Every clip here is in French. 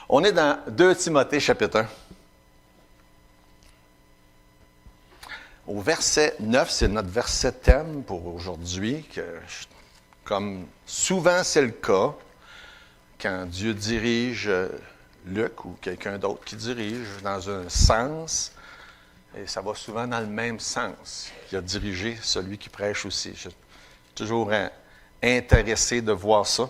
On est dans 2 Timothée, chapitre 1. Au verset 9, c'est notre verset thème pour aujourd'hui, comme souvent c'est le cas, quand Dieu dirige Luc ou quelqu'un d'autre qui dirige dans un sens, et ça va souvent dans le même sens qu'il a dirigé celui qui prêche aussi. Je suis toujours intéressé de voir ça.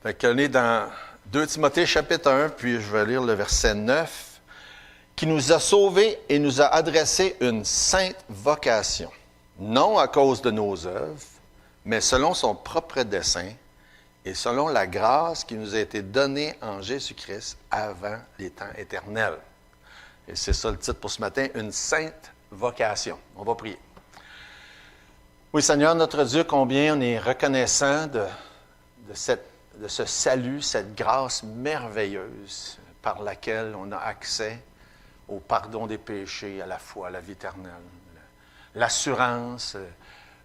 Fait qu'on est dans 2 Timothée chapitre 1, puis je vais lire le verset 9, qui nous a sauvés et nous a adressé une sainte vocation, non à cause de nos œuvres, mais selon son propre dessein et selon la grâce qui nous a été donnée en Jésus-Christ avant les temps éternels. Et c'est ça le titre pour ce matin, une sainte vocation. On va prier. Oui, Seigneur, notre Dieu, combien on est reconnaissant de ce salut, cette grâce merveilleuse par laquelle on a accès au pardon des péchés, à la foi, à la vie éternelle. L'assurance,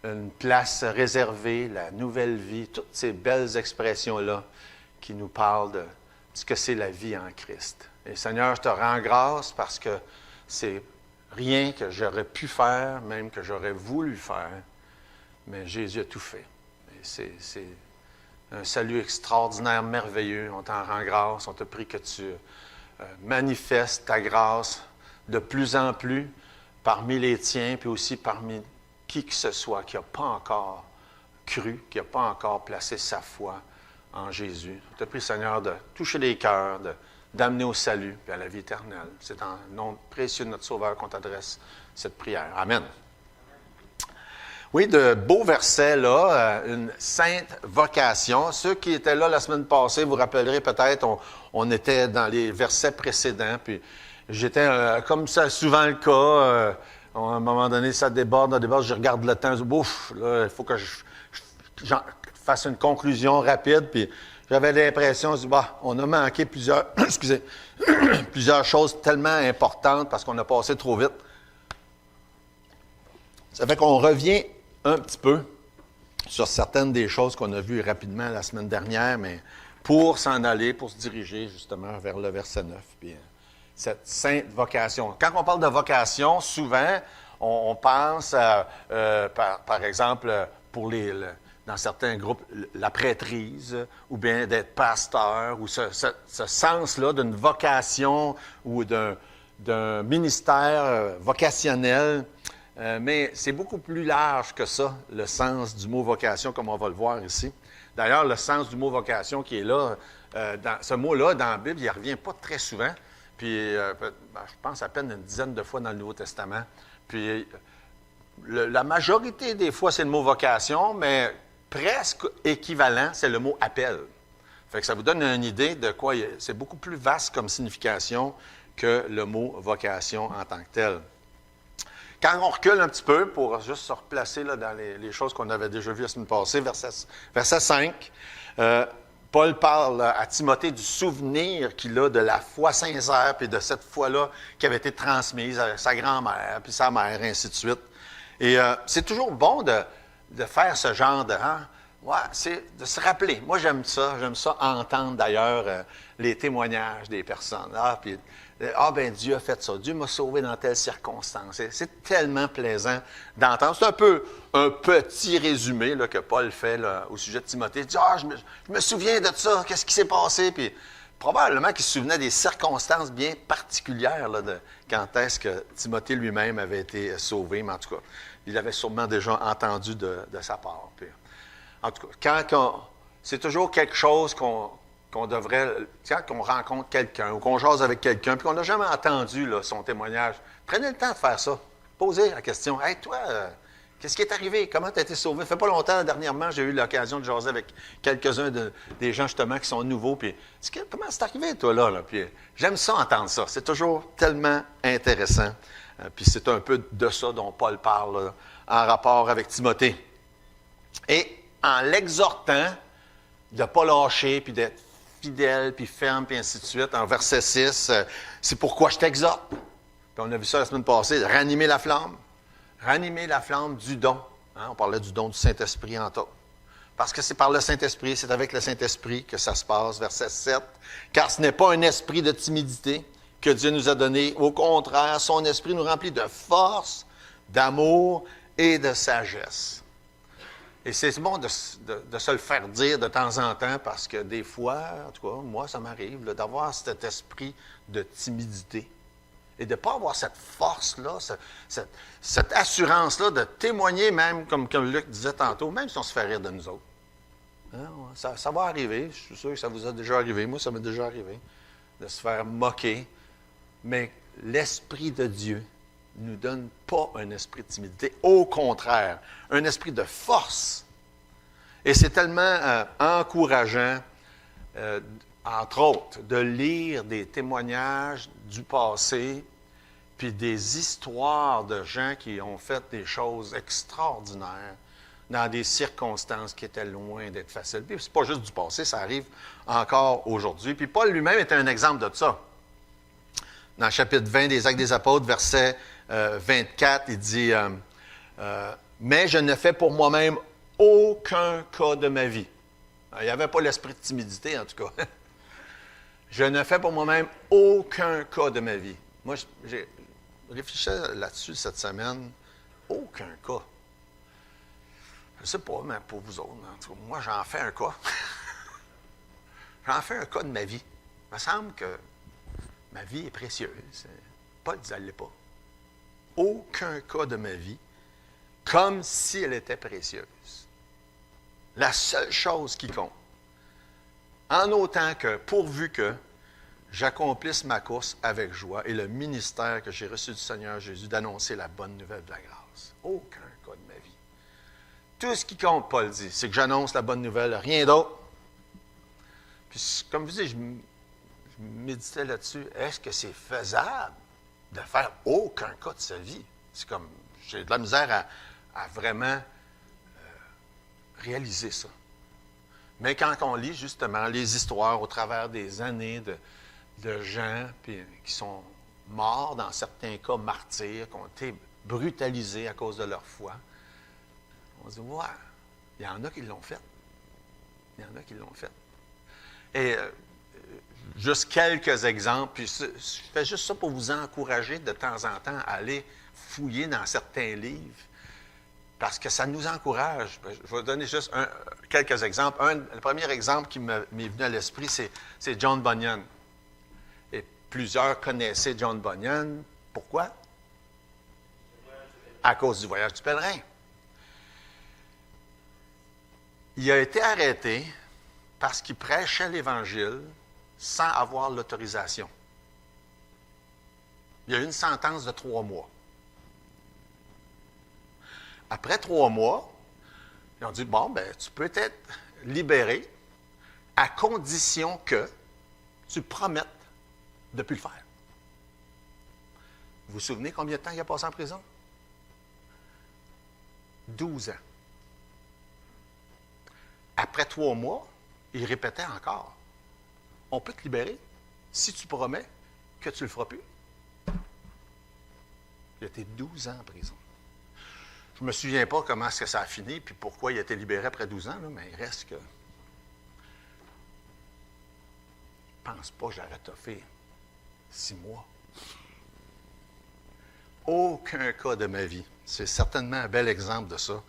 une place réservée, la nouvelle vie, toutes ces belles expressions-là qui nous parlent de ce que c'est la vie en Christ. Et Seigneur, je te rends grâce parce que c'est rien que j'aurais pu faire, même que j'aurais voulu faire, mais Jésus a tout fait. Et c'est un salut extraordinaire, merveilleux. On t'en rend grâce. On te prie que tu manifestes ta grâce de plus en plus parmi les tiens, puis aussi parmi qui que ce soit qui n'a pas encore cru, qui n'a pas encore placé sa foi en Jésus. On te prie, Seigneur, de toucher les cœurs, d'amener au salut et à la vie éternelle. C'est en nom précieux de notre Sauveur qu'on t'adresse cette prière. Amen. Oui, de beaux versets, là, une sainte vocation. Ceux qui étaient là la semaine passée, vous rappellerez peut-être, on était dans les versets précédents, puis j'étais, comme c'est souvent le cas, à un moment donné, ça déborde, je regarde le temps, ouf, là, il faut que je fasse une conclusion rapide, puis j'avais l'impression, on a manqué plusieurs, plusieurs choses tellement importantes parce qu'on a passé trop vite. Ça fait qu'on revient un petit peu sur certaines des choses qu'on a vues rapidement la semaine dernière, mais pour s'en aller, pour se diriger justement vers le verset 9, puis cette sainte vocation. Quand on parle de vocation, souvent, on pense, par exemple, pour dans certains groupes, la prêtrise, ou bien d'être pasteur, ou ce sens-là d'une vocation ou d'un ministère vocationnel. Mais c'est beaucoup plus large que ça, le sens du mot vocation, comme on va le voir ici. D'ailleurs, le sens du mot vocation qui est là, ce mot-là, dans la Bible, il ne revient pas très souvent. Puis, je pense à peine une dizaine de fois dans le Nouveau Testament. Puis, la majorité des fois, c'est le mot vocation, mais presque équivalent, c'est le mot appel. Fait que ça vous donne une idée de quoi c'est beaucoup plus vaste comme signification que le mot vocation en tant que tel. Quand on recule un petit peu, pour juste se replacer là, dans les choses qu'on avait déjà vues la semaine passée, verset 5, Paul parle à Timothée du souvenir qu'il a de la foi sincère, puis de cette foi-là qui avait été transmise à sa grand-mère, puis sa mère, et ainsi de suite. Et c'est toujours bon de faire ce genre de... c'est de se rappeler. Moi, j'aime ça entendre d'ailleurs les témoignages des personnes. Dieu a fait ça, Dieu m'a sauvé dans telle circonstance. C'est tellement plaisant d'entendre. C'est un peu un petit résumé là, que Paul fait là, au sujet de Timothée. Il dit, je me souviens de ça, qu'est-ce qui s'est passé? Puis probablement qu'il se souvenait des circonstances bien particulières là, de quand est-ce que Timothée lui-même avait été sauvé, mais en tout cas, il l'avait sûrement déjà entendu de sa part. Puis, en tout cas, c'est toujours quelque chose qu'on devrait, quand on rencontre quelqu'un ou qu'on jase avec quelqu'un, puis qu'on n'a jamais entendu là, son témoignage, prenez le temps de faire ça. Posez la question. Hey, toi, qu'est-ce qui est arrivé? Comment tu as été sauvé? Ça fait pas longtemps, dernièrement, j'ai eu l'occasion de jaser avec quelques-uns des gens, justement, qui sont nouveaux. Puis, comment c'est arrivé, toi, là? Puis, j'aime ça, entendre ça. C'est toujours tellement intéressant. Puis, c'est un peu de ça dont Paul parle là, en rapport avec Timothée. Et en l'exhortant de ne pas lâcher, puis d'être fidèle, puis ferme, puis ainsi de suite. En verset 6, c'est pourquoi je t'exhorte. Puis on a vu ça la semaine passée, ranimer la flamme. Ranimer la flamme du don. On parlait du don du Saint-Esprit en tout. Parce que c'est par le Saint-Esprit, c'est avec le Saint-Esprit que ça se passe, verset 7. Car ce n'est pas un esprit de timidité que Dieu nous a donné. Au contraire, son esprit nous remplit de force, d'amour et de sagesse. Et c'est bon de se le faire dire de temps en temps parce que des fois, en tout cas, moi, ça m'arrive là, d'avoir cet esprit de timidité et de ne pas avoir cette force-là, cette assurance-là de témoigner même, comme Luc disait tantôt, même si on se fait rire de nous autres. Hein? Ça va arriver, je suis sûr que ça vous a déjà arrivé, moi ça m'est déjà arrivé, de se faire moquer, mais l'Esprit de Dieu ne nous donne pas un esprit de timidité, au contraire, un esprit de force. Et c'est tellement encourageant, entre autres, de lire des témoignages du passé, puis des histoires de gens qui ont fait des choses extraordinaires dans des circonstances qui étaient loin d'être faciles. Puis c'est pas juste du passé, ça arrive encore aujourd'hui. Puis Paul lui-même est un exemple de ça. Dans le chapitre 20 des Actes des Apôtres, verset 24, il dit « Mais je ne fais pour moi-même aucun cas de ma vie. » Il n'y avait pas l'esprit de timidité, en tout cas. « Je ne fais pour moi-même aucun cas de ma vie. » Moi, j'ai réfléchi là-dessus cette semaine. Aucun cas. Je ne sais pas, mais pour vous autres, en tout cas, moi, j'en fais un cas. J'en fais un cas de ma vie. Il me semble que ma vie est précieuse. Paul disait, elle ne l'est pas. Aucun cas de ma vie, comme si elle était précieuse. La seule chose qui compte, en autant que, pourvu que j'accomplisse ma course avec joie et le ministère que j'ai reçu du Seigneur Jésus d'annoncer la bonne nouvelle de la grâce. Aucun cas de ma vie. Tout ce qui compte, Paul dit, c'est que j'annonce la bonne nouvelle, rien d'autre. Puis, comme vous dites, je méditais là-dessus. Est-ce que c'est faisable de faire aucun cas de sa vie? C'est comme, j'ai de la misère à vraiment réaliser ça. Mais quand on lit justement les histoires au travers des années de gens qui sont morts, dans certains cas martyrs, qui ont été brutalisés à cause de leur foi, on se dit, ouais, il y en a qui l'ont fait. Il y en a qui l'ont fait. Et juste quelques exemples, puis je fais juste ça pour vous encourager de temps en temps à aller fouiller dans certains livres, parce que ça nous encourage. Je vais vous donner juste quelques exemples. Le premier exemple qui m'est venu à l'esprit, c'est John Bunyan. Et plusieurs connaissaient John Bunyan. Pourquoi? À cause du voyage du pèlerin. Il a été arrêté parce qu'il prêchait l'Évangile sans avoir l'autorisation. Il y a eu une sentence de 3 mois. Après 3 mois, ils ont dit, bon, ben, tu peux être libéré à condition que tu promettes de ne plus le faire. Vous vous souvenez combien de temps il a passé en prison? 12 ans. Après 3 mois, il répétait encore, on peut te libérer si tu promets que tu ne le feras plus. Il a été 12 ans en prison. Je ne me souviens pas comment est-ce que ça a fini, puis pourquoi il a été libéré après 12 ans, là, mais il reste que... Je ne pense pas que j'aurais toffé 6 mois. Aucun cas de ma vie. C'est certainement un bel exemple de ça.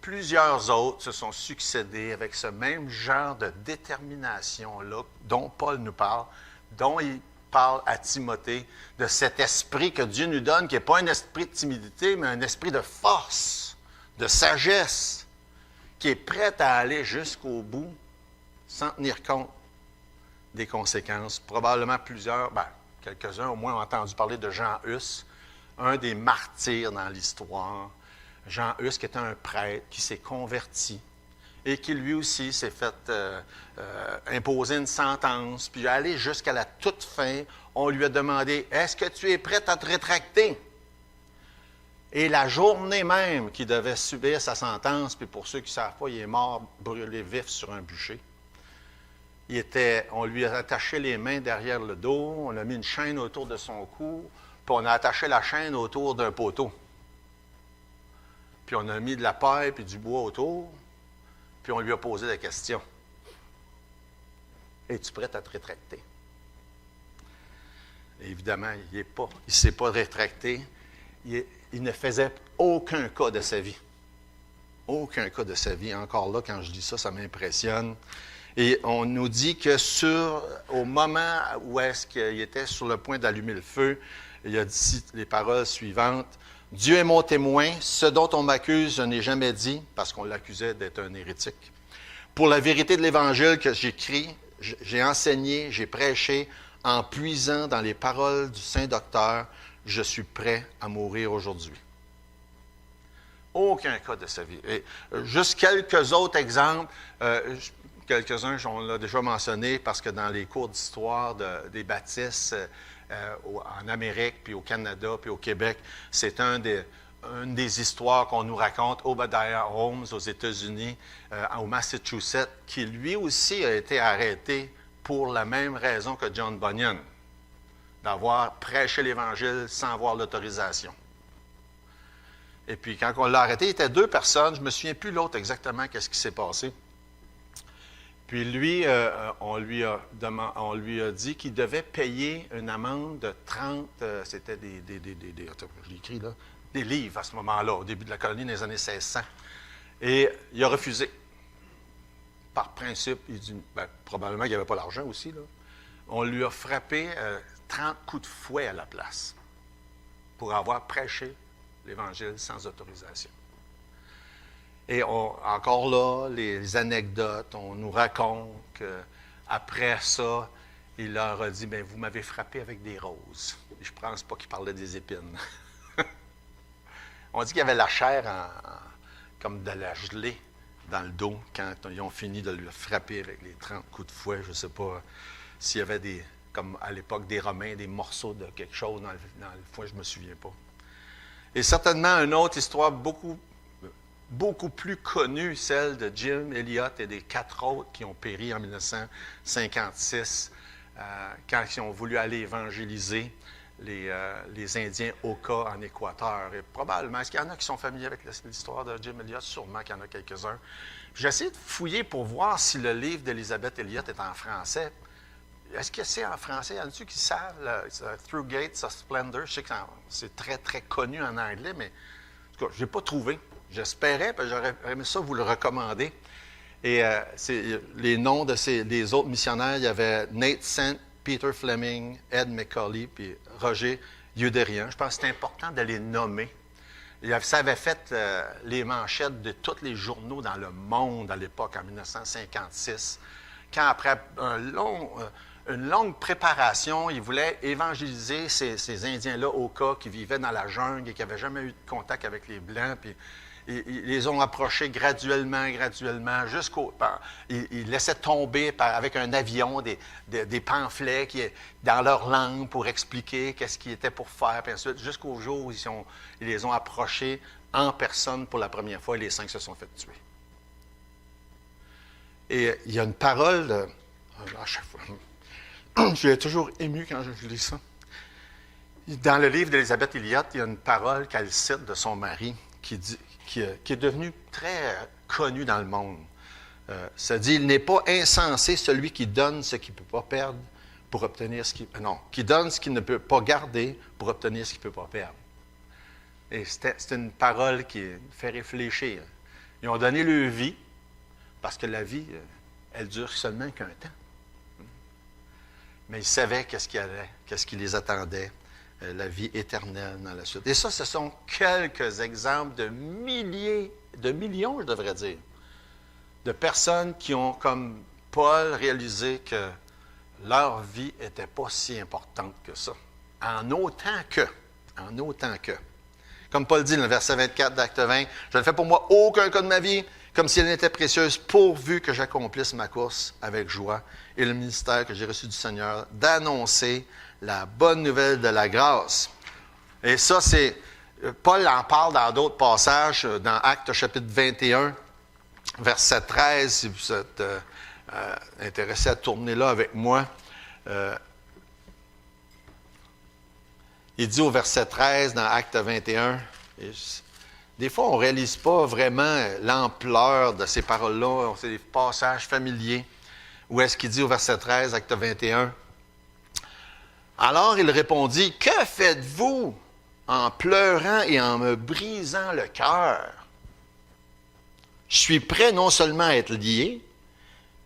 Plusieurs autres se sont succédés avec ce même genre de détermination-là dont Paul nous parle, dont il parle à Timothée, de cet esprit que Dieu nous donne, qui n'est pas un esprit de timidité, mais un esprit de force, de sagesse, qui est prêt à aller jusqu'au bout sans tenir compte des conséquences. Probablement plusieurs, quelques-uns au moins ont entendu parler de Jean Hus, un des martyrs dans l'histoire. Jean Hus, qui était un prêtre, qui s'est converti et qui lui aussi s'est fait imposer une sentence, puis aller jusqu'à la toute fin, on lui a demandé, est-ce que tu es prêt à te rétracter? Et la journée même qu'il devait subir sa sentence, puis pour ceux qui ne savent pas, il est mort brûlé vif sur un bûcher. On lui a attaché les mains derrière le dos, on a mis une chaîne autour de son cou, puis on a attaché la chaîne autour d'un poteau. Puis on a mis de la paille puis du bois autour. Puis on lui a posé la question. Es-tu prêt à te rétracter? Et évidemment, il ne s'est pas rétracté. Il ne faisait aucun cas de sa vie. Aucun cas de sa vie. Encore là, quand je dis ça, ça m'impressionne. Et on nous dit que au moment où est-ce qu'il était sur le point d'allumer le feu, il a dit les paroles suivantes. « Dieu est mon témoin, ce dont on m'accuse, je n'ai jamais dit, parce qu'on l'accusait d'être un hérétique. Pour la vérité de l'Évangile que j'écris, j'ai enseigné, j'ai prêché, en puisant dans les paroles du Saint-Docteur, je suis prêt à mourir aujourd'hui. » Aucun cas de sa vie. Et juste quelques autres exemples. Quelques-uns, on l'a déjà mentionné, parce que dans les cours d'histoire des baptistes en Amérique, puis au Canada, puis au Québec, c'est une des histoires qu'on nous raconte. Obadiah Holmes, aux États-Unis, au Massachusetts, qui lui aussi a été arrêté pour la même raison que John Bunyan, d'avoir prêché l'Évangile sans avoir l'autorisation. Et puis, quand on l'a arrêté, il était 2 personnes. Je ne me souviens plus l'autre exactement qu'est-ce qui s'est passé. Puis lui, on lui a dit qu'il devait payer une amende de 30, c'était attends, je l'ai écrit là, des livres à ce moment-là, au début de la colonie, dans les années 1600. Et il a refusé. Par principe, il dit, probablement qu'il n'y avait pas l'argent aussi, là. On lui a frappé 30 coups de fouet à la place pour avoir prêché l'Évangile sans autorisation. Et encore là, les anecdotes, on nous raconte qu'après ça, il leur a dit, bien, vous m'avez frappé avec des roses. Et je ne pense pas qu'il parlait des épines. On dit qu'il y avait la chair comme de la gelée dans le dos quand ils ont fini de le frapper avec les 30 coups de fouet. Je ne sais pas s'il y avait comme à l'époque des Romains, des morceaux de quelque chose dans le fouet, je ne me souviens pas. Et certainement une autre histoire beaucoup plus connue, celle de Jim Elliot et des 4 autres qui ont péri en 1956 quand ils ont voulu aller évangéliser les Indiens Oka en Équateur. Et probablement, est-ce qu'il y en a qui sont familiers avec l'histoire de Jim Elliot? Sûrement qu'il y en a quelques-uns. J'ai essayé de fouiller pour voir si le livre d'Elizabeth Elliot est en français. Est-ce que c'est en français? Il y en a-tu qui savent? Through Gates of Splendor. Je sais que c'est très, très connu en anglais, mais en tout cas, je n'ai pas trouvé. J'espérais, parce que j'aurais aimé ça vous le recommander. Et les noms des autres missionnaires, il y avait Nate Sant, Peter Fleming, Ed McCauley, puis Roger Youderian. Je pense que c'est important de les nommer. Ça avait fait les manchettes de tous les journaux dans le monde à l'époque, en 1956, quand après une longue préparation, ils voulaient évangéliser ces Indiens-là Oka qui vivaient dans la jungle et qui n'avaient jamais eu de contact avec les Blancs, puis ils les ont approchés graduellement, ils laissaient tomber avec un avion des pamphlets dans leur langue pour expliquer qu'est-ce qu'ils étaient pour faire, puis ensuite, jusqu'au jour où ils les ont approchés en personne pour la première fois et les 5 se sont fait tuer. Et il y a une parole, à chaque fois, je suis toujours ému quand je lis ça. Dans le livre d'Elizabeth Elliot, il y a une parole qu'elle cite de son mari qui est devenu très connu dans le monde. Ça dit, il n'est pas insensé celui qui donne ce qu'il ne peut pas perdre pour obtenir ce qu'il... Non, qui donne ce qu'il ne peut pas garder pour obtenir ce qu'il ne peut pas perdre. Et c'est une parole qui fait réfléchir. Ils ont donné leur vie, parce que la vie, elle dure seulement qu'un temps. Mais ils savaient qu'est-ce qui les attendait, la vie éternelle dans la suite. Et ça, ce sont quelques exemples de millions, je devrais dire, de personnes qui ont, comme Paul, réalisé que leur vie n'était pas si importante que ça. En autant que. Comme Paul dit dans le verset 24 d'Acte 20, « Je ne fais pour moi aucun cas de ma vie, comme si elle n'était précieuse, pourvu que j'accomplisse ma course avec joie et le ministère que j'ai reçu du Seigneur, d'annoncer la bonne nouvelle de la grâce. » Et ça, Paul en parle dans d'autres passages, dans Actes chapitre 21, verset 13, si vous êtes intéressé à tourner là avec moi. Il dit au verset 13, dans Actes 21, des fois, on ne réalise pas vraiment l'ampleur de ces paroles-là. C'est des passages familiers. Où est-ce qu'il dit au verset 13, acte 21? Alors il répondit, « Que faites-vous en pleurant et en me brisant le cœur? Je suis prêt non seulement à être lié,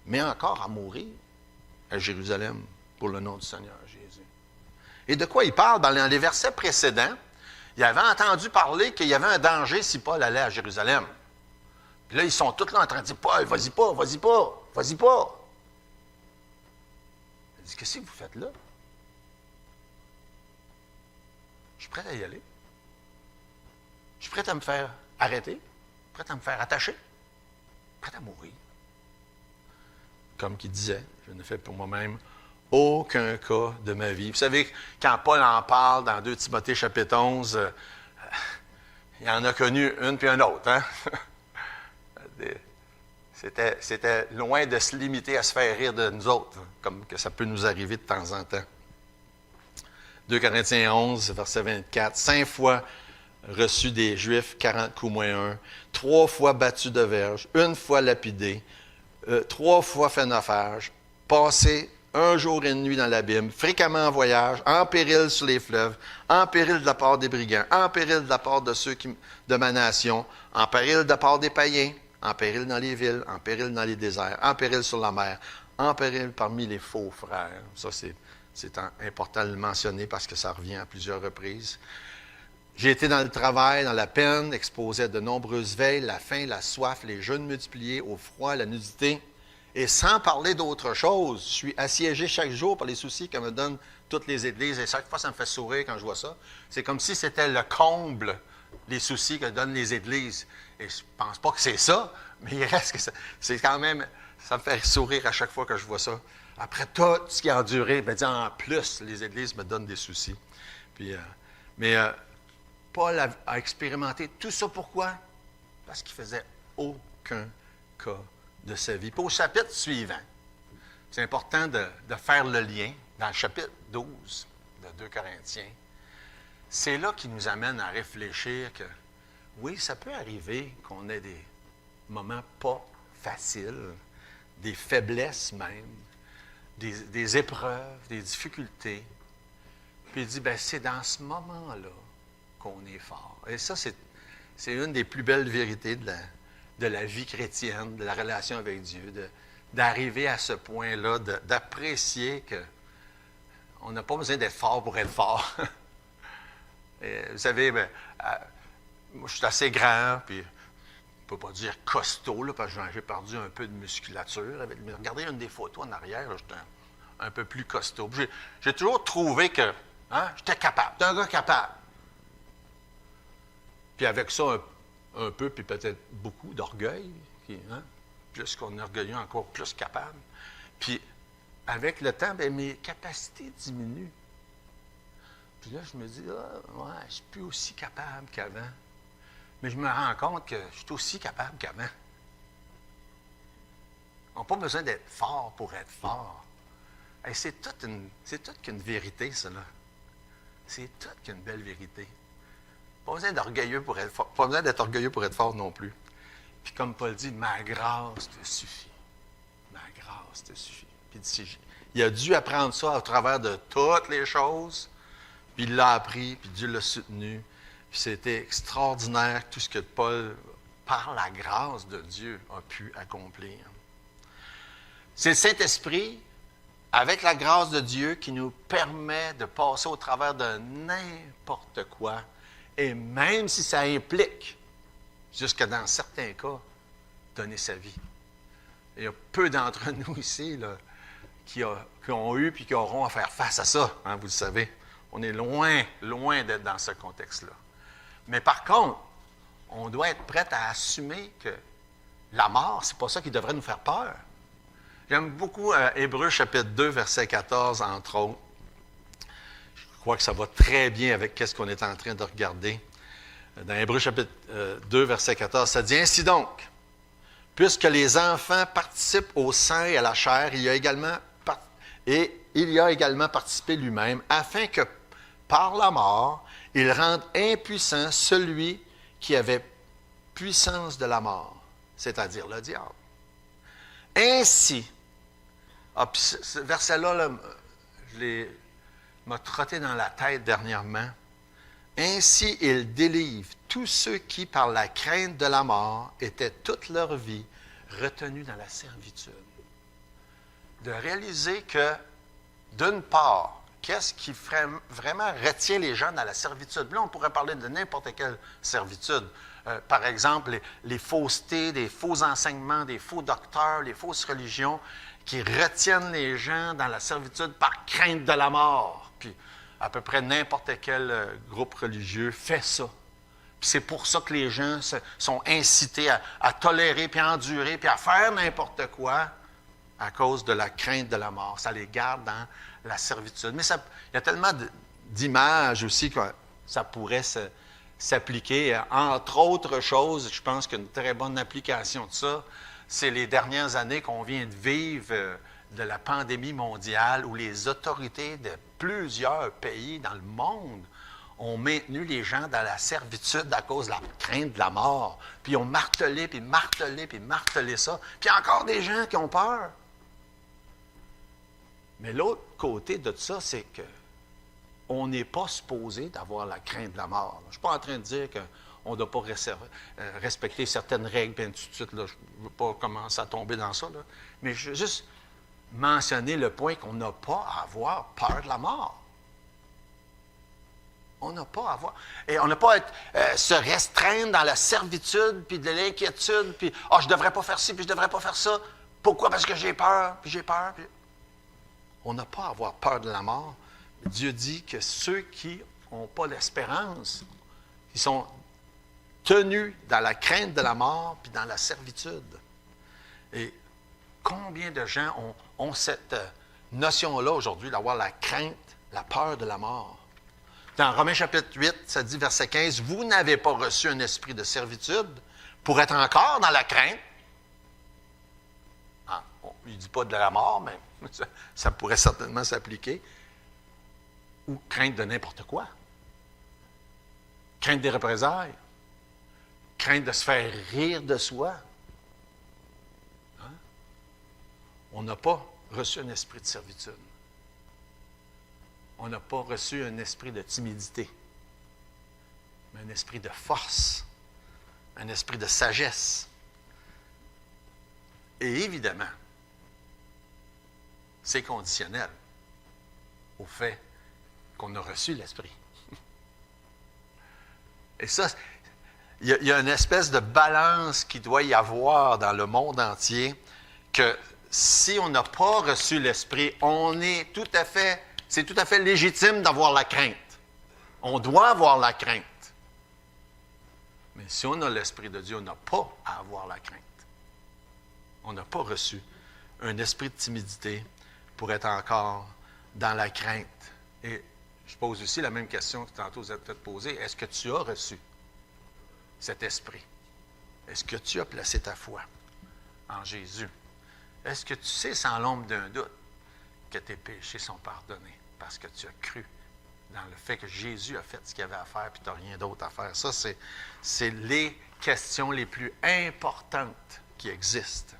mais encore à mourir à Jérusalem pour le nom du Seigneur Jésus. » Et de quoi il parle? Dans les versets précédents, il avait entendu parler qu'il y avait un danger si Paul allait à Jérusalem. Puis là, ils sont tous là en train de dire, « Paul, vas-y pas, vas-y pas, vas-y pas. » Il dit, « Qu'est-ce que vous faites là? Je suis prêt à y aller. Je suis prêt à me faire arrêter, prêt à me faire attacher, prêt à mourir. » Comme qu'il disait, je ne fais pour moi-même aucun cas de ma vie. Vous savez, quand Paul en parle dans 2 Timothée chapitre 11, il en a connu une puis un autre. Hein? C'était loin de se limiter à se faire rire de nous autres, comme que ça peut nous arriver de temps en temps. 2 Corinthiens 11, verset 24. 5 fois reçu des Juifs, 40 coups moins 1. 3 fois battu de verge. 1 fois lapidé. 3 fois fait naufrage. Passé 1 jour et une nuit dans l'abîme. Fréquemment en voyage. En péril sur les fleuves. En péril de la part des brigands. En péril de la part de ceux de ma nation. En péril de la part des païens. En péril dans les villes. En péril dans les déserts. En péril sur la mer. En péril parmi les faux frères. Ça, c'est important de le mentionner parce que ça revient à plusieurs reprises. J'ai été dans le travail, dans la peine, exposé à de nombreuses veilles, la faim, la soif, les jeûnes multipliés, au froid, la nudité. Et sans parler d'autre chose, je suis assiégé chaque jour par les soucis que me donnent toutes les églises. Et chaque fois, ça me fait sourire quand je vois ça. C'est comme si c'était le comble, les soucis que donnent les églises. Et je ne pense pas que c'est ça, mais il reste que c'est quand même... Ça me fait sourire à chaque fois que je vois ça. Après tout ce qui a enduré, bien, en plus, les églises me donnent des soucis. Mais Paul a expérimenté tout ça pourquoi? Parce qu'il ne faisait aucun cas de sa vie. Puis au chapitre suivant, c'est important de faire le lien dans le chapitre 12 de 2 Corinthiens. C'est là qui nous amène à réfléchir que, oui, ça peut arriver qu'on ait des moments pas faciles, des faiblesses même, des épreuves, des difficultés. Puis il dit, bien, c'est dans ce moment-là qu'on est fort. Et ça, c'est une des plus belles vérités de la vie chrétienne, de la relation avec Dieu, d'arriver à ce point-là, d'apprécier qu'on n'a pas besoin d'être fort pour être fort. Et, vous savez, moi, je suis assez grand, puis je ne peux pas dire costaud, là, parce que j'ai perdu un peu de musculature. Mais regardez une des photos en arrière, là, j'étais un peu plus costaud. J'ai toujours trouvé que j'étais capable, j'étais un gars capable. Puis avec ça, un peu, puis peut-être beaucoup d'orgueil, plus qu'on est orgueilleux, encore plus capable. Puis avec le temps, bien, mes capacités diminuent. Puis là, je me dis, ouais, je ne suis plus aussi capable qu'avant. Mais je me rends compte que je suis aussi capable qu'avant. On n'a pas besoin d'être fort pour être fort. Hey, c'est toute qu'une vérité, cela. C'est toute qu'une belle vérité. Pas besoin d'être orgueilleux pour être fort. Pas besoin d'être orgueilleux pour être fort non plus. Puis comme Paul dit, ma grâce te suffit. Ma grâce te suffit. Puis il a dû apprendre ça au travers de toutes les choses. Puis il l'a appris, puis Dieu l'a soutenu. Puis c'était extraordinaire tout ce que Paul, par la grâce de Dieu, a pu accomplir. C'est le Saint-Esprit, avec la grâce de Dieu, qui nous permet de passer au travers de n'importe quoi. Et même si ça implique, jusque dans certains cas, donner sa vie. Il y a peu d'entre nous ici là, qui ont eu puis qui auront à faire face à ça, vous le savez. On est loin, loin d'être dans ce contexte-là. Mais par contre, on doit être prêt à assumer que la mort, c'est pas ça qui devrait nous faire peur. J'aime beaucoup Hébreux chapitre 2, verset 14, entre autres. Je crois que ça va très bien avec ce qu'on est en train de regarder. Dans Hébreux chapitre 2, verset 14, ça dit « Ainsi donc, puisque les enfants participent au sang et à la chair, il y a également participé lui-même, afin que, par la mort, il rende impuissant celui qui avait puissance de la mort, c'est-à-dire le diable. Ainsi, puis ce verset-là, là, m'a trotté dans la tête dernièrement. Ainsi, il délivre tous ceux qui, par la crainte de la mort, étaient toute leur vie retenus dans la servitude. De réaliser que, d'une part, qu'est-ce qui vraiment retient les gens dans la servitude? Là, on pourrait parler de n'importe quelle servitude. Par exemple, les faussetés, des faux enseignements, des faux docteurs, les fausses religions qui retiennent les gens dans la servitude par crainte de la mort. Puis, à peu près n'importe quel groupe religieux fait ça. Puis c'est pour ça que les gens sont incités à tolérer, puis à endurer, puis à faire n'importe quoi à cause de la crainte de la mort. Ça les garde dans la servitude. Mais il y a tellement d'images aussi que ça pourrait s'appliquer. Entre autres choses, je pense qu'une très bonne application de ça, c'est les dernières années qu'on vient de vivre de la pandémie mondiale où les autorités de plusieurs pays dans le monde ont maintenu les gens dans la servitude à cause de la crainte de la mort. Puis ils ont martelé, puis martelé, puis martelé ça. Puis il y a encore des gens qui ont peur. Mais l'autre côté de ça, c'est que on n'est pas supposé d'avoir la crainte de la mort. Je ne suis pas en train de dire qu'on ne doit pas respecter certaines règles, puis ainsi de suite. Là. Je ne veux pas commencer à tomber dans ça. Là. Mais je veux juste mentionner le point qu'on n'a pas à avoir peur de la mort. On n'a pas à avoir. Et on n'a pas à se restreindre dans la servitude, puis de l'inquiétude, puis « je ne devrais pas faire ci, puis je ne devrais pas faire ça. Pourquoi? Parce que j'ai peur, puis j'ai peur. » On n'a pas à avoir peur de la mort. Dieu dit que ceux qui n'ont pas d'espérance, ils sont tenus dans la crainte de la mort, puis dans la servitude. Et combien de gens ont cette notion-là aujourd'hui, d'avoir la crainte, la peur de la mort? Dans Romains chapitre 8, ça dit, verset 15, « Vous n'avez pas reçu un esprit de servitude pour être encore dans la crainte. » Il ne dit pas de la mort, mais ça pourrait certainement s'appliquer. Ou crainte de n'importe quoi. Crainte des représailles. Crainte de se faire rire de soi. Hein? On n'a pas reçu un esprit de servitude. On n'a pas reçu un esprit de timidité, mais un esprit de force, un esprit de sagesse. Et évidemment, c'est conditionnel au fait qu'on a reçu l'esprit. Et ça, il y a une espèce de balance qui doit y avoir dans le monde entier, que si on n'a pas reçu l'esprit, c'est tout à fait légitime d'avoir la crainte. On doit avoir la crainte. Mais si on a l'Esprit de Dieu, on n'a pas à avoir la crainte. On n'a pas reçu un esprit de timidité pour être encore dans la crainte. Et je pose aussi la même question que tantôt vous êtes peut-être posée. Est-ce que tu as reçu cet esprit? Est-ce que tu as placé ta foi en Jésus? Est-ce que tu sais sans l'ombre d'un doute que tes péchés sont pardonnés parce que tu as cru dans le fait que Jésus a fait ce qu'il avait à faire et tu n'as rien d'autre à faire? Ça, c'est les questions les plus importantes qui existent.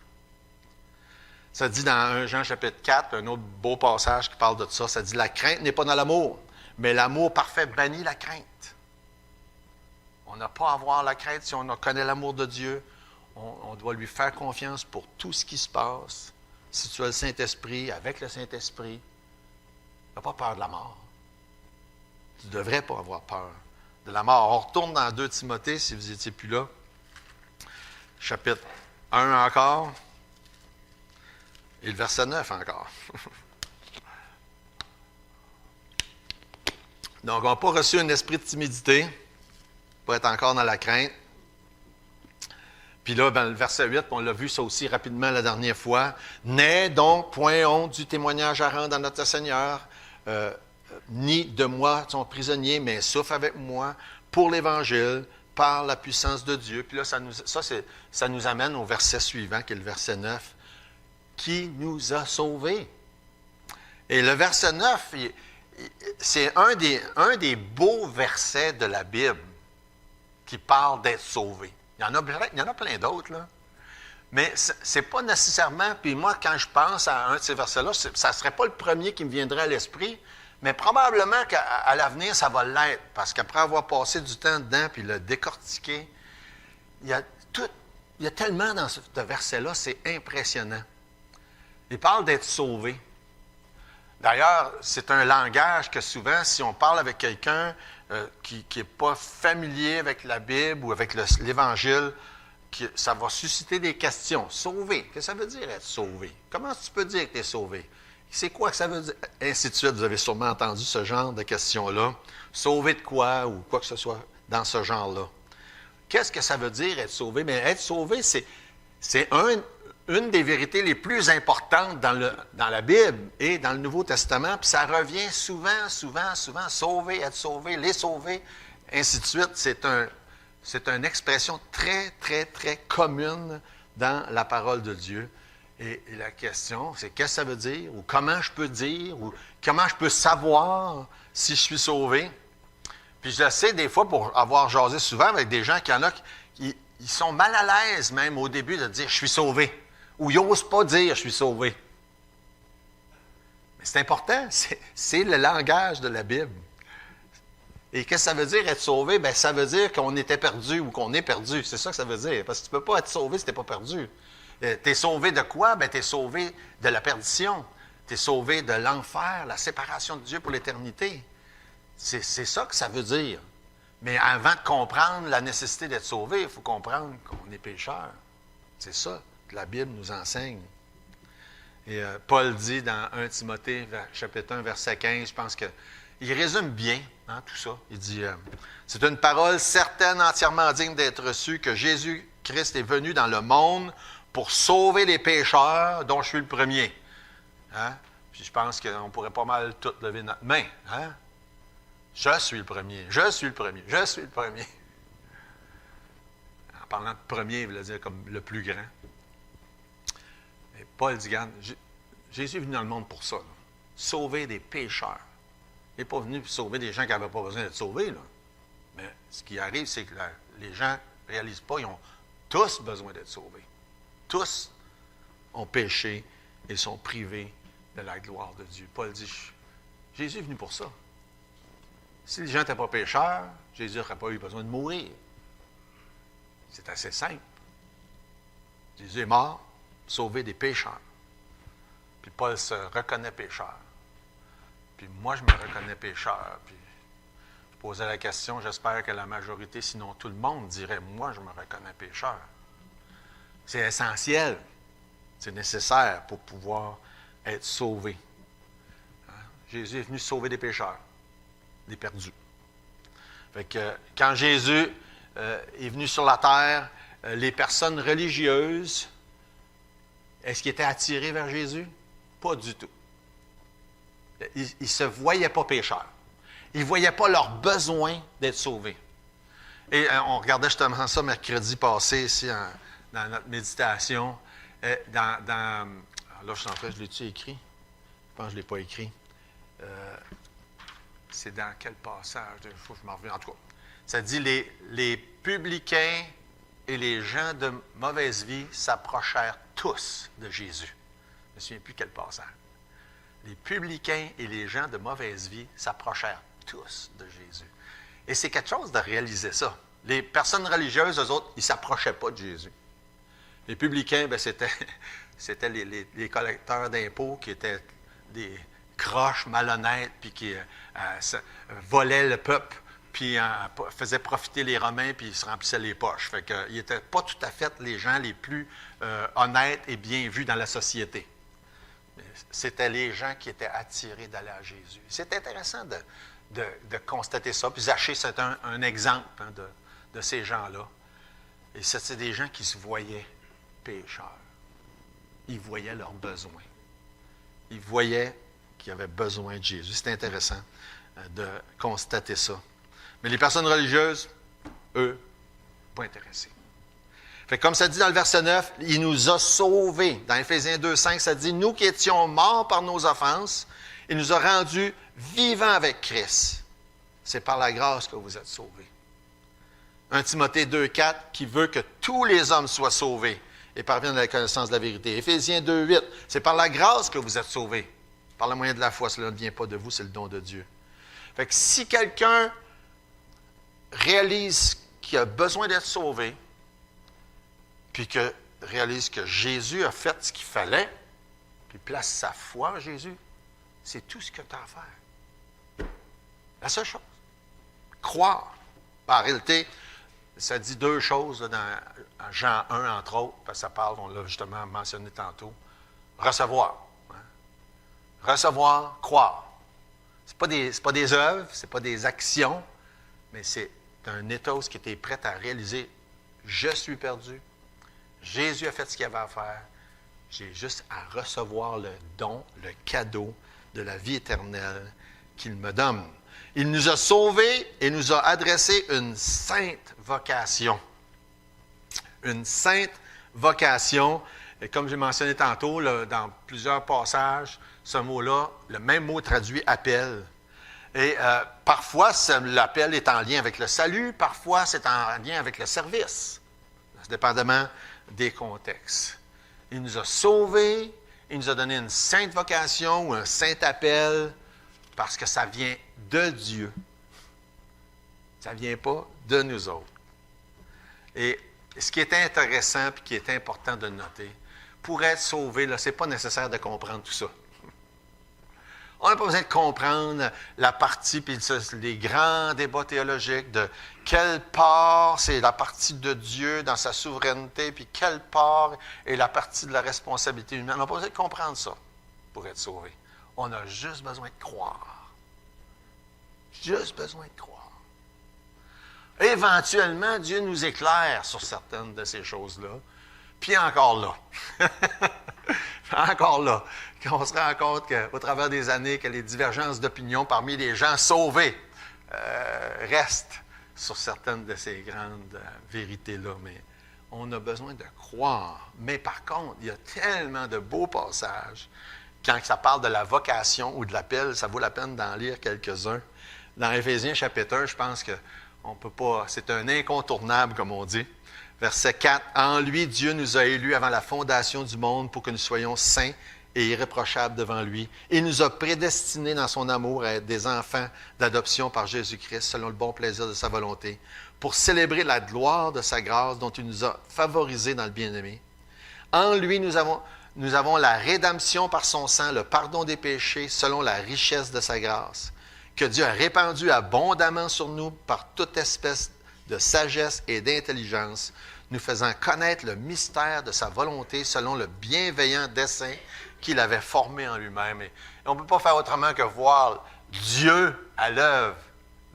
Ça dit dans 1 Jean chapitre 4, un autre beau passage qui parle de ça, ça dit « La crainte n'est pas dans l'amour, mais l'amour parfait bannit la crainte. » On n'a pas à avoir la crainte si on connaît l'amour de Dieu. On doit lui faire confiance pour tout ce qui se passe. Si tu as le Saint-Esprit, avec le Saint-Esprit, tu n'as pas peur de la mort. Tu ne devrais pas avoir peur de la mort. On retourne dans 2 Timothée, si vous n'étiez plus là. Chapitre 1 encore. Et le verset 9 encore. Donc, on n'a pas reçu un esprit de timidité pour être encore dans la crainte. Puis là, dans le verset 8, on l'a vu ça aussi rapidement la dernière fois. « N'aie donc point honte du témoignage à rendre à notre Seigneur, ni de moi, ton prisonnier, mais souffre avec moi pour l'Évangile, par la puissance de Dieu. » Puis là, ça nous amène au verset suivant, qui est le verset 9. Qui nous a sauvés. Et le verset 9, c'est un des beaux versets de la Bible qui parle d'être sauvé. Il y en a plein d'autres, là. Mais c'est pas nécessairement, puis moi, quand je pense à un de ces versets-là, ça ne serait pas le premier qui me viendrait à l'esprit, mais probablement qu'à l'avenir, ça va l'être, parce qu'après avoir passé du temps dedans, puis le décortiquer, il y a tellement dans ce verset-là, c'est impressionnant. Il parle d'être sauvé. D'ailleurs, c'est un langage que souvent, si on parle avec quelqu'un qui n'est pas familier avec la Bible ou avec l'Évangile, ça va susciter des questions. Sauvé, qu'est-ce que ça veut dire être sauvé? Comment tu peux dire que tu es sauvé? C'est quoi que ça veut dire? Ainsi de suite, vous avez sûrement entendu ce genre de questions-là. Sauvé de quoi ou quoi que ce soit dans ce genre-là. Qu'est-ce que ça veut dire être sauvé? Mais être sauvé, c'est une des vérités les plus importantes dans la Bible et dans le Nouveau Testament. Puis ça revient souvent, sauver, être sauvé, les sauver, ainsi de suite. C'est une expression très, très, très commune dans la parole de Dieu. Et la question, c'est qu'est-ce que ça veut dire, ou comment je peux dire, ou comment je peux savoir si je suis sauvé. Puis je le sais des fois, pour avoir jasé souvent avec des gens qui ils sont mal à l'aise même au début de dire « je suis sauvé », ou ils n'osent pas dire « je suis sauvé ». Mais c'est important, c'est le langage de la Bible. Et qu'est-ce que ça veut dire être sauvé? Bien, ça veut dire qu'on était perdu ou qu'on est perdu. C'est ça que ça veut dire. Parce que tu ne peux pas être sauvé si tu n'es pas perdu. Tu es sauvé de quoi? Bien, tu es sauvé de la perdition. Tu es sauvé de l'enfer, la séparation de Dieu pour l'éternité. C'est ça que ça veut dire. Mais avant de comprendre la nécessité d'être sauvé, il faut comprendre qu'on est pécheur. C'est ça que la Bible nous enseigne. Et Paul dit dans 1 Timothée, chapitre 1, verset 15, je pense qu'il résume bien tout ça. Il dit, c'est une parole certaine, entièrement digne d'être reçue, que Jésus-Christ est venu dans le monde pour sauver les pécheurs, dont je suis le premier. Hein? Puis je pense qu'on pourrait pas mal tout lever notre main. Hein? Je suis le premier, je suis le premier, je suis le premier. En parlant de premier, il veut dire comme le plus grand. Et Paul dit, regarde, Jésus est venu dans le monde pour ça, là, sauver des pécheurs. Il n'est pas venu sauver des gens qui n'avaient pas besoin d'être sauvés. Là. Mais ce qui arrive, c'est que les gens ne réalisent pas, ils ont tous besoin d'être sauvés. Tous ont péché et sont privés de la gloire de Dieu. Paul dit, Jésus est venu pour ça. Si les gens n'étaient pas pécheurs, Jésus n'aurait pas eu besoin de mourir. C'est assez simple. Jésus est mort, sauver des pécheurs. Puis Paul se reconnaît pécheur. Puis moi, je me reconnais pécheur. Puis je posais la question, j'espère que la majorité, sinon tout le monde, dirait, moi, je me reconnais pécheur. C'est essentiel. C'est nécessaire pour pouvoir être sauvé. Hein? Jésus est venu sauver des pécheurs, des perdus. Fait que quand Jésus est venu sur la terre, les personnes religieuses, est-ce qu'ils étaient attirés vers Jésus? Pas du tout. Ils ne se voyaient pas pécheurs. Ils ne voyaient pas leur besoin d'être sauvés. Et on regardait justement ça mercredi passé ici dans notre méditation. Là, je suis en train, je l'ai-tu écrit? Je pense que je ne l'ai pas écrit. C'est dans quel passage? Il faut que je m'en revienne. En tout cas, ça dit les publicains et les gens de mauvaise vie s'approchèrent tous de Jésus. Je ne me souviens plus quel passage. Les publicains et les gens de mauvaise vie s'approchèrent tous de Jésus. Et c'est quelque chose de réaliser ça. Les personnes religieuses, eux autres, ils ne s'approchaient pas de Jésus. Les publicains, bien, c'était les collecteurs d'impôts qui étaient des croches malhonnêtes, puis qui volaient le peuple, puis faisaient profiter les Romains, puis ils se remplissaient les poches. Fait qu'ils n'étaient pas tout à fait les gens les plus honnêtes et bien vus dans la société. C'était les gens qui étaient attirés d'aller à Jésus. C'est intéressant de constater ça. Puis Zachée, c'est un exemple de ces gens-là. Et c'est des gens qui se voyaient pécheurs. Ils voyaient leurs besoins. Ils voyaient qu'ils avaient besoin de Jésus. C'est intéressant de constater ça. Mais les personnes religieuses, eux, pas intéressés. Fait que comme ça dit dans le verset 9, il nous a sauvés. Dans Éphésiens 2,5, ça dit, nous qui étions morts par nos offenses, il nous a rendus vivants avec Christ. C'est par la grâce que vous êtes sauvés. 1 Timothée 2,4, qui veut que tous les hommes soient sauvés et parviennent à la connaissance de la vérité. Éphésiens 2,8, c'est par la grâce que vous êtes sauvés. Par le moyen de la foi, cela ne vient pas de vous, c'est le don de Dieu. Fait que si quelqu'un réalise qu'il a besoin d'être sauvé, puis que réalise que Jésus a fait ce qu'il fallait, puis place sa foi en Jésus, c'est tout ce que tu as à faire. La seule chose. Croire. En réalité, ça dit deux choses là, dans Jean 1, entre autres, parce que ça parle, on l'a justement mentionné tantôt. Recevoir. Hein? Recevoir, croire. Ce n'est pas des œuvres, ce n'est pas des actions, mais c'est un éthos qui était prêt à réaliser. Je suis perdu. Jésus a fait ce qu'il avait à faire. J'ai juste à recevoir le don, le cadeau de la vie éternelle qu'il me donne. Il nous a sauvés et nous a adressé une sainte vocation. Une sainte vocation. Et comme j'ai mentionné tantôt, là, dans plusieurs passages, ce mot-là, le même mot traduit appel. Et parfois, l'appel est en lien avec le salut, parfois c'est en lien avec le service. Dépendamment des contextes. Il nous a sauvés, il nous a donné une sainte vocation ou un saint appel parce que ça vient de Dieu. Ça ne vient pas de nous autres. Et ce qui est intéressant et qui est important de noter, pour être sauvé, ce n'est pas nécessaire de comprendre tout ça. On n'a pas besoin de comprendre la partie, puis les grands débats théologiques de quelle part c'est la partie de Dieu dans sa souveraineté, puis quelle part est la partie de la responsabilité humaine. On n'a pas besoin de comprendre ça pour être sauvé. On a juste besoin de croire. Juste besoin de croire. Éventuellement, Dieu nous éclaire sur certaines de ces choses-là. Puis encore là. Encore là. On se rend compte qu'au travers des années, que les divergences d'opinion parmi les gens sauvés restent sur certaines de ces grandes vérités-là. Mais on a besoin de croire. Mais par contre, il y a tellement de beaux passages. Quand ça parle de la vocation ou de l'appel, ça vaut la peine d'en lire quelques-uns. Dans Éphésiens chapitre 1, je pense que on peut pas, c'est un incontournable, comme on dit. Verset 4, « En lui, Dieu nous a élus avant la fondation du monde pour que nous soyons saints et irréprochables devant lui. Il nous a prédestinés dans son amour à être des enfants d'adoption par Jésus-Christ, selon le bon plaisir de sa volonté, pour célébrer la gloire de sa grâce dont il nous a favorisés dans le bien-aimé. En lui, nous avons la rédemption par son sang, le pardon des péchés, selon la richesse de sa grâce, que Dieu a répandu abondamment sur nous par toute espèce de sagesse et d'intelligence, nous faisant connaître le mystère de sa volonté selon le bienveillant dessein qu'il avait formé en lui-même. Et on ne peut pas faire autrement que voir Dieu à l'œuvre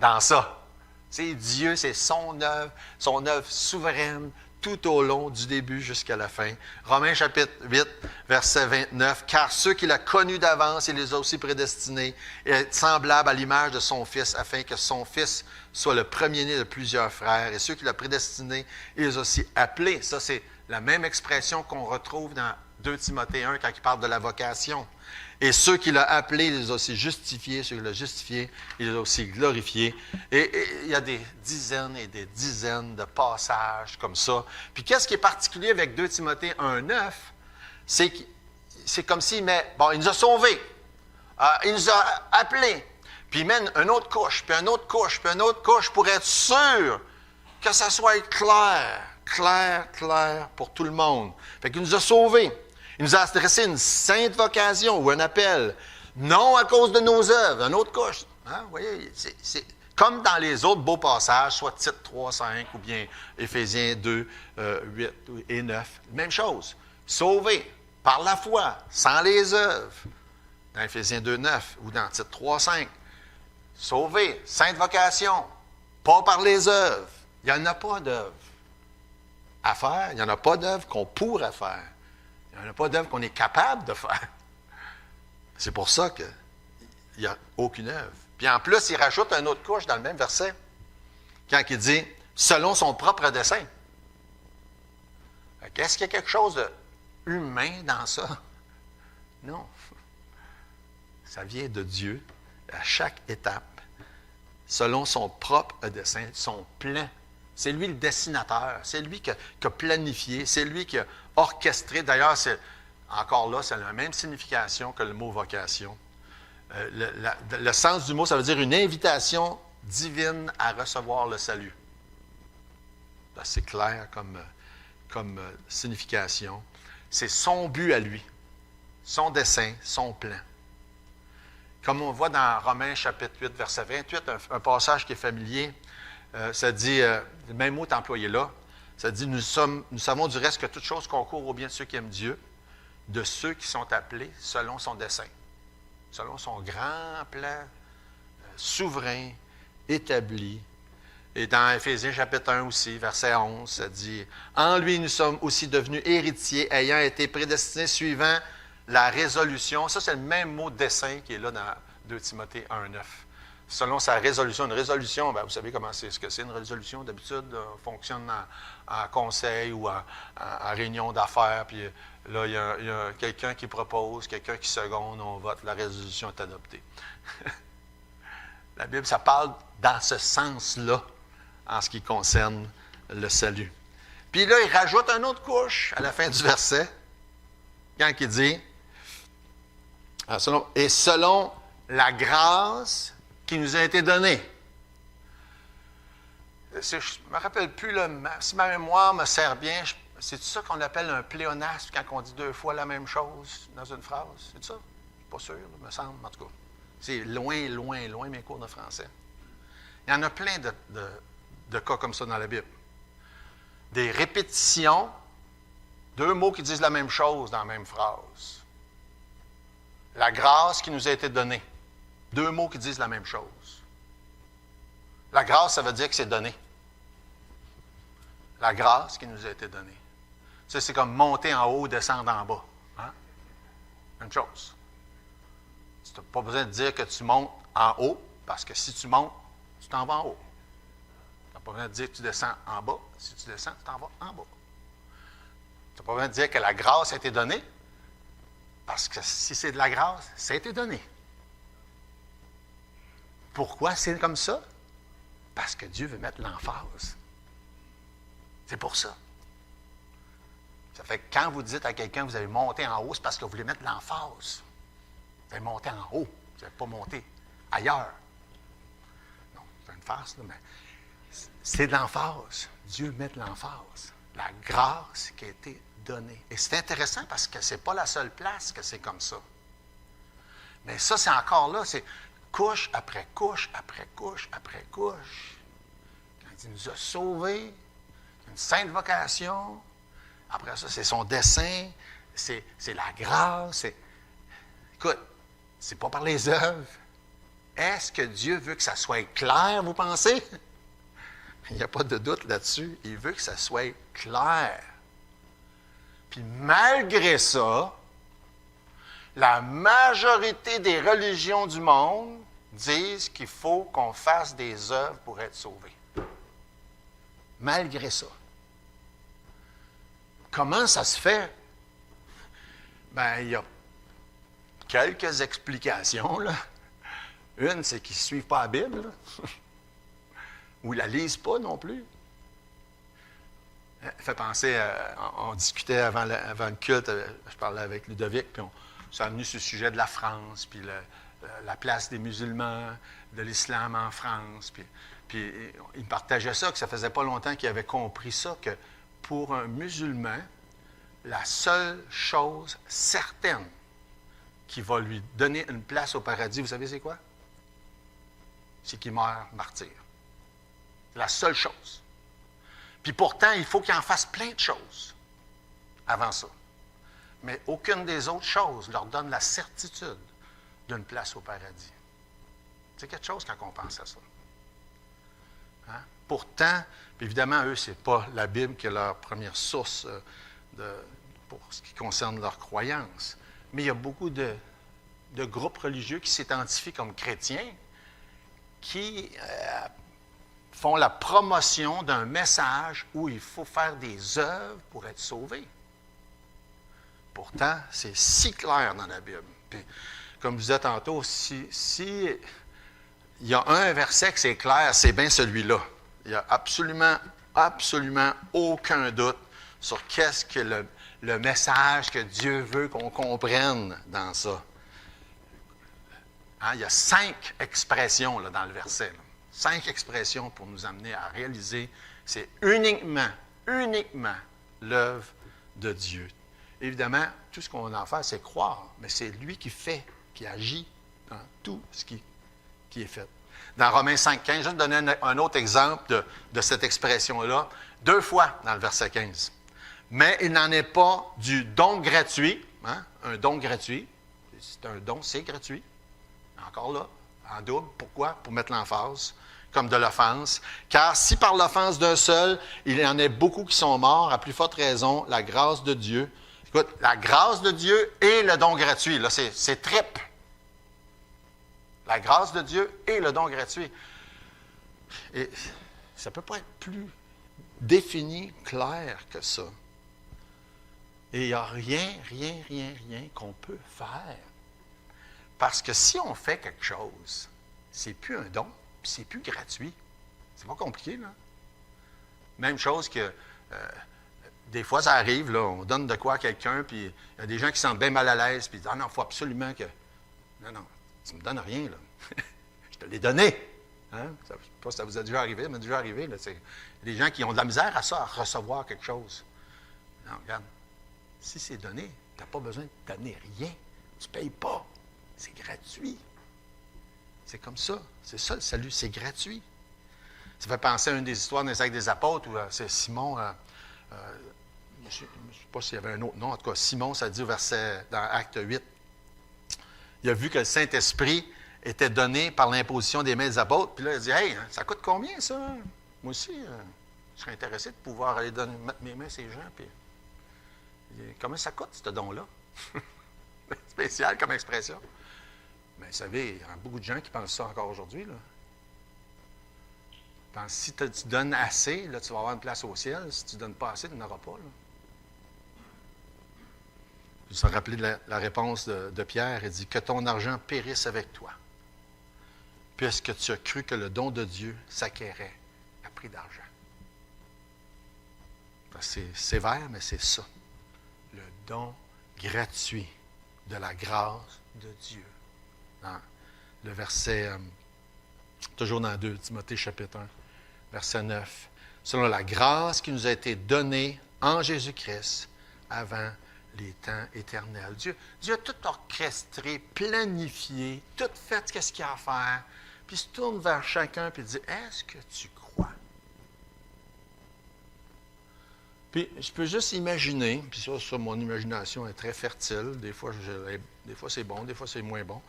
dans ça. C'est Dieu, c'est son œuvre souveraine, tout au long du début jusqu'à la fin. Romains chapitre 8, verset 29. « Car ceux qu'il a connus d'avance, il les a aussi prédestinés, et être semblables à l'image de son Fils, afin que son Fils soit le premier-né de plusieurs frères. Et ceux qu'il a prédestinés, il les a aussi appelés. » Ça, c'est la même expression qu'on retrouve dans 2 Timothée 1 quand il parle de la vocation. Et ceux qu'il a appelés, il les a aussi justifiés. Ceux qu'il a justifiés, il les a aussi glorifiés. Et il y a des dizaines et des dizaines de passages comme ça. Puis qu'est-ce qui est particulier avec 2 Timothée 1, 9? C'est comme s'il met, bon, il nous a sauvés. Il nous a appelés. Puis il met une autre couche, puis une autre couche, puis une autre couche pour être sûr que ça soit clair pour tout le monde. Fait qu'il nous a sauvés. Il nous a adressé une sainte vocation ou un appel, non à cause de nos œuvres, une autre couche. Hein? Vous voyez, c'est comme dans les autres beaux passages, soit Tite 3, 5 ou bien Éphésiens 2, 8 et 9. Même chose. Sauvé par la foi, sans les œuvres. Dans Éphésiens 2, 9 ou dans Tite 3, 5. Sauvé, sainte vocation, pas par les œuvres. Il n'y en a pas d'œuvre à faire. Il n'y en a pas d'œuvre qu'on pourrait faire. Il n'y en a pas d'œuvre qu'on est capable de faire. C'est pour ça qu'il n'y a aucune œuvre. Puis en plus, il rajoute une autre couche dans le même verset, quand il dit « selon son propre dessein ». Est-ce qu'il y a quelque chose d'humain dans ça? Non. Ça vient de Dieu à chaque étape, selon son propre dessein, son plan, C'est lui le dessinateur. C'est lui qui a planifié. C'est lui qui a orchestré. D'ailleurs, encore là, c'est la même signification que le mot vocation. Le sens du mot, ça veut dire une invitation divine à recevoir le salut. C'est assez clair comme signification. C'est son but à lui, son dessein, son plan. Comme on voit dans Romains chapitre 8, verset 28, un passage qui est familier, ça dit, le même mot est employé là, ça dit, nous savons du reste que toute chose concourt au bien de ceux qui aiment Dieu, de ceux qui sont appelés selon son dessein, selon son grand plan souverain, établi. Et dans Éphésiens chapitre 1 aussi, verset 11, ça dit, « En lui, nous sommes aussi devenus héritiers, ayant été prédestinés suivant la résolution. » Ça, c'est le même mot dessein qui est là dans 2 Timothée 1, 9. Selon sa résolution. Une résolution, bien, vous savez comment c'est ce que c'est une résolution. D'habitude, on fonctionne en conseil ou en réunion d'affaires. Puis là, il y a quelqu'un qui propose, quelqu'un qui seconde, on vote, la résolution est adoptée. La Bible, ça parle dans ce sens-là, en ce qui concerne le salut. Puis là, il rajoute une autre couche à la fin du verset, quand il dit, « Et selon la grâce qui nous a été donnée. » Je ne me rappelle plus, là, si ma mémoire me sert bien, c'est ça qu'on appelle un pléonasme quand on dit 2 fois la même chose dans une phrase? C'est ça? Je ne suis pas sûr, il me semble, en tout cas. C'est loin, loin, loin mes cours de français. Il y en a plein de cas comme ça dans la Bible. Des répétitions, 2 mots qui disent la même chose dans la même phrase. La grâce qui nous a été donnée. 2 mots qui disent la même chose. La grâce, ça veut dire que c'est donné. La grâce qui nous a été donnée. Ça, c'est comme monter en haut, descendre en bas. Hein? Une chose. Tu n'as pas besoin de dire que tu montes en haut, parce que si tu montes, tu t'en vas en haut. Tu n'as pas besoin de dire que tu descends en bas. Si tu descends, tu t'en vas en bas. Tu n'as pas besoin de dire que la grâce a été donnée, parce que si c'est de la grâce, ça a été donné. Pourquoi c'est comme ça? Parce que Dieu veut mettre l'emphase. C'est pour ça. Ça fait que quand vous dites à quelqu'un que vous allez monter en haut, c'est parce que vous voulez mettre l'emphase. Vous allez monter en haut. Vous n'allez pas monter ailleurs. Non, c'est une farce, là, mais c'est de l'emphase. Dieu met de l'emphase. La grâce qui a été donnée. Et c'est intéressant parce que ce n'est pas la seule place que c'est comme ça. Mais ça, c'est encore là. C'est couche après couche, après couche, après couche. Quand il nous a sauvés, une sainte vocation. Après ça, c'est son dessein. C'est la grâce. Écoute, c'est pas par les œuvres. Est-ce que Dieu veut que ça soit clair, vous pensez? Il n'y a pas de doute là-dessus. Il veut que ça soit clair. Puis malgré ça, la majorité des religions du monde disent qu'il faut qu'on fasse des œuvres pour être sauvé. Malgré ça. Comment ça se fait? Bien, il y a quelques explications, là. Une, c'est qu'ils ne suivent pas la Bible, là. Ou ils ne la lisent pas non plus. Ça fait penser, on discutait avant le culte, je parlais avec Ludovic, puis on s'est amené sur le sujet de la France, puis la place des musulmans, de l'islam en France. Puis il partageait ça, que ça faisait pas longtemps qu'il avait compris ça, que pour un musulman, la seule chose certaine qui va lui donner une place au paradis, vous savez c'est quoi? C'est qu'il meurt martyr. C'est la seule chose. Puis pourtant, il faut qu'il en fasse plein de choses avant ça. Mais aucune des autres choses leur donne la certitude d'une place au paradis. C'est quelque chose quand on pense à ça. Hein? Pourtant, évidemment, eux, ce n'est pas la Bible qui est leur première source pour ce qui concerne leur croyance. Mais il y a beaucoup de groupes religieux qui s'identifient comme chrétiens qui font la promotion d'un message où il faut faire des œuvres pour être sauvé. Pourtant, c'est si clair dans la Bible. Puis, comme je disais tantôt, si il y a un verset que c'est clair, c'est bien celui-là. Il n'y a absolument absolument aucun doute sur qu'est-ce que le message que Dieu veut qu'on comprenne dans ça. Hein, il y a 5 expressions là, dans le verset. Là. 5 expressions pour nous amener à réaliser c'est uniquement l'œuvre de Dieu. Évidemment, tout ce qu'on a à faire, c'est croire, mais c'est lui qui fait, qui agit dans tout ce qui est fait. Dans Romains 5,15, je vais donner un autre exemple de cette expression-là, 2 fois dans le verset 15. Mais il n'en est pas du don gratuit, hein? Un don gratuit, c'est un don, c'est gratuit, encore là, en double, pourquoi? Pour mettre l'emphase, comme de l'offense. Car si par l'offense d'un seul, il y en a beaucoup qui sont morts, à plus forte raison, la grâce de Dieu. Écoute, la grâce de Dieu et le don gratuit, là, c'est triple. La grâce de Dieu et le don gratuit. Et ça ne peut pas être plus défini, clair que ça. Et il n'y a rien qu'on peut faire. Parce que si on fait quelque chose, c'est plus un don, puis c'est plus gratuit. C'est pas compliqué, là. Même chose que des fois, ça arrive, là, on donne de quoi à quelqu'un, puis il y a des gens qui se sentent bien mal à l'aise, puis ils disent « Ah non, il faut absolument que... » Non, tu ne me donnes rien, là. Je te l'ai donné. Hein? Je ne sais pas si ça vous a déjà arrivé, ça m'est déjà arrivé. Là, c'est des gens qui ont de la misère à ça, à recevoir quelque chose. Non, regarde, si c'est donné, tu n'as pas besoin de donner rien. Tu ne payes pas. C'est gratuit. C'est comme ça. C'est ça le salut, c'est gratuit. Ça fait penser à une des histoires dans les Actes des Apôtres où c'est Simon, je ne sais pas s'il y avait un autre nom, en tout cas, Simon, ça dit au verset dans Acte 8. Il a vu que le Saint-Esprit était donné par l'imposition des mains des apôtres. Puis là, il a dit, « Hey, ça coûte combien, ça? Moi aussi, je serais intéressé de pouvoir aller mettre mes mains à ces gens. » Puis, il dit, « Comment ça coûte, ce don-là? » Spécial comme expression. Mais vous savez, il y a beaucoup de gens qui pensent ça encore aujourd'hui. Là. Si tu donnes assez, là, tu vas avoir une place au ciel. Si tu ne donnes pas assez, tu n'en auras pas. Là. Je me suis rappelé de la réponse de Pierre. Il dit, « Que ton argent périsse avec toi, puisque tu as cru que le don de Dieu s'acquérait à prix d'argent. » C'est sévère, mais c'est ça. Le don gratuit de la grâce de Dieu. Dans le verset, toujours dans 2 Timothée chapitre 1, verset 9. Selon la grâce qui nous a été donnée en Jésus-Christ avant les temps éternels. Dieu a tout orchestré, planifié, tout fait ce qu'il y a à faire, puis il se tourne vers chacun et dit, est-ce que tu crois? Puis je peux juste imaginer, puis ça, mon imagination est très fertile, des fois c'est bon, des fois c'est moins bon,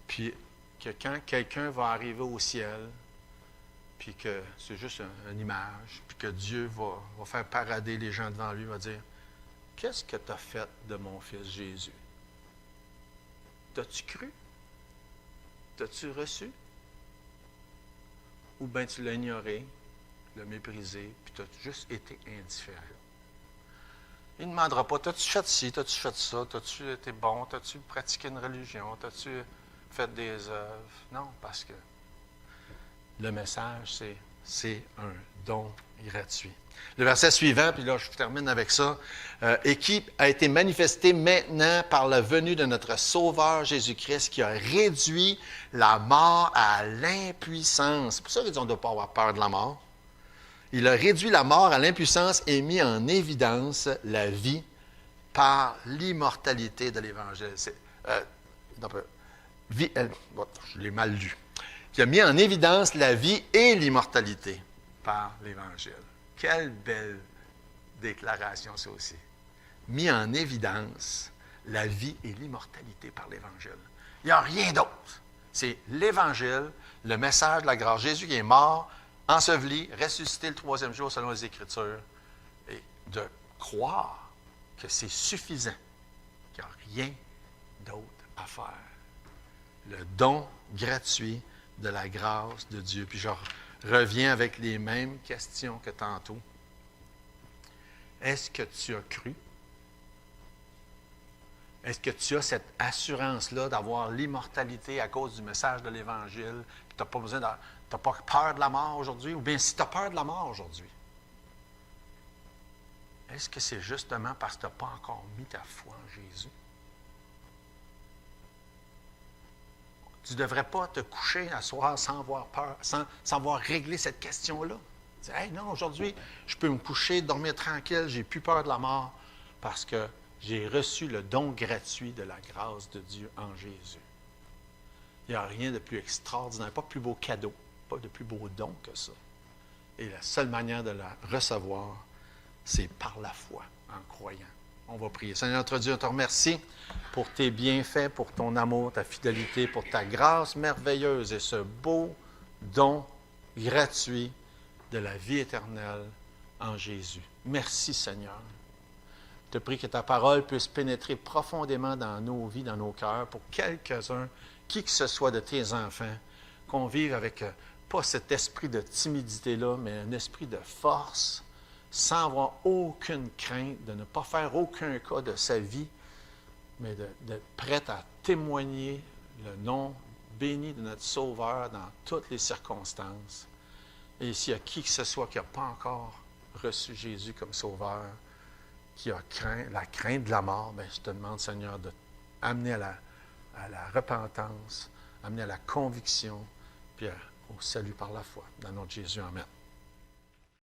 puis que quand quelqu'un va arriver au ciel, puis que c'est juste une image, puis que Dieu va faire parader les gens devant lui, va dire, « Qu'est-ce que tu as fait de mon fils Jésus? T'as-tu cru? T'as-tu reçu? Ou bien tu l'as ignoré, l'as méprisé, puis tu as juste été indifférent? » Il ne demandera pas, « T'as-tu fait ci, t'as-tu fait ça, t'as-tu été bon, t'as-tu pratiqué une religion, t'as-tu fait des œuvres? » Non, parce que le message, c'est un don gratuit. Le verset suivant, puis là, je termine avec ça, et qui a été manifesté maintenant par la venue de notre Sauveur Jésus-Christ, qui a réduit la mort à l'impuissance. C'est pour ça qu'on ne doit pas avoir peur de la mort. Il a réduit la mort à l'impuissance et mis en évidence la vie par l'immortalité de l'Évangile. Je l'ai mal lu. Il a mis en évidence la vie et l'immortalité par l'Évangile. Quelle belle déclaration, ça aussi. Mis en évidence la vie et l'immortalité par l'Évangile. Il n'y a rien d'autre. C'est l'Évangile, le message de la grâce. Jésus qui est mort, enseveli, ressuscité le 3e jour selon les Écritures. Et de croire que c'est suffisant, qu'il n'y a rien d'autre à faire. Le don gratuit de la grâce de Dieu. Puis je reviens avec les mêmes questions que tantôt. Est-ce que tu as cru? Est-ce que tu as cette assurance-là d'avoir l'immortalité à cause du message de l'Évangile? Tu n'as pas peur de la mort aujourd'hui? Ou bien si tu as peur de la mort aujourd'hui, est-ce que c'est justement parce que tu n'as pas encore mis ta foi en Jésus? Tu ne devrais pas te coucher à soir sans avoir peur, sans avoir réglé cette question-là. Tu dis, hey, non, aujourd'hui, je peux me coucher, dormir tranquille, j'ai plus peur de la mort parce que j'ai reçu le don gratuit de la grâce de Dieu en Jésus. Il n'y a rien de plus extraordinaire, pas de plus beau cadeau, pas de plus beau don que ça. Et la seule manière de la recevoir, c'est par la foi, en croyant. On va prier. Seigneur notre Dieu, on te remercie pour tes bienfaits, pour ton amour, ta fidélité, pour ta grâce merveilleuse et ce beau don gratuit de la vie éternelle en Jésus. Merci, Seigneur. Je te prie que ta parole puisse pénétrer profondément dans nos vies, dans nos cœurs, pour quelques-uns, qui que ce soit de tes enfants, qu'on vive avec pas cet esprit de timidité-là, mais un esprit de force, sans avoir aucune crainte, de ne pas faire aucun cas de sa vie, mais d'être prête à témoigner le nom béni de notre Sauveur dans toutes les circonstances. Et s'il y a qui que ce soit qui n'a pas encore reçu Jésus comme Sauveur, qui a la crainte de la mort, bien, je te demande, Seigneur, de amener à la repentance, amener à la conviction, puis au salut par la foi. Dans notre Jésus, amen.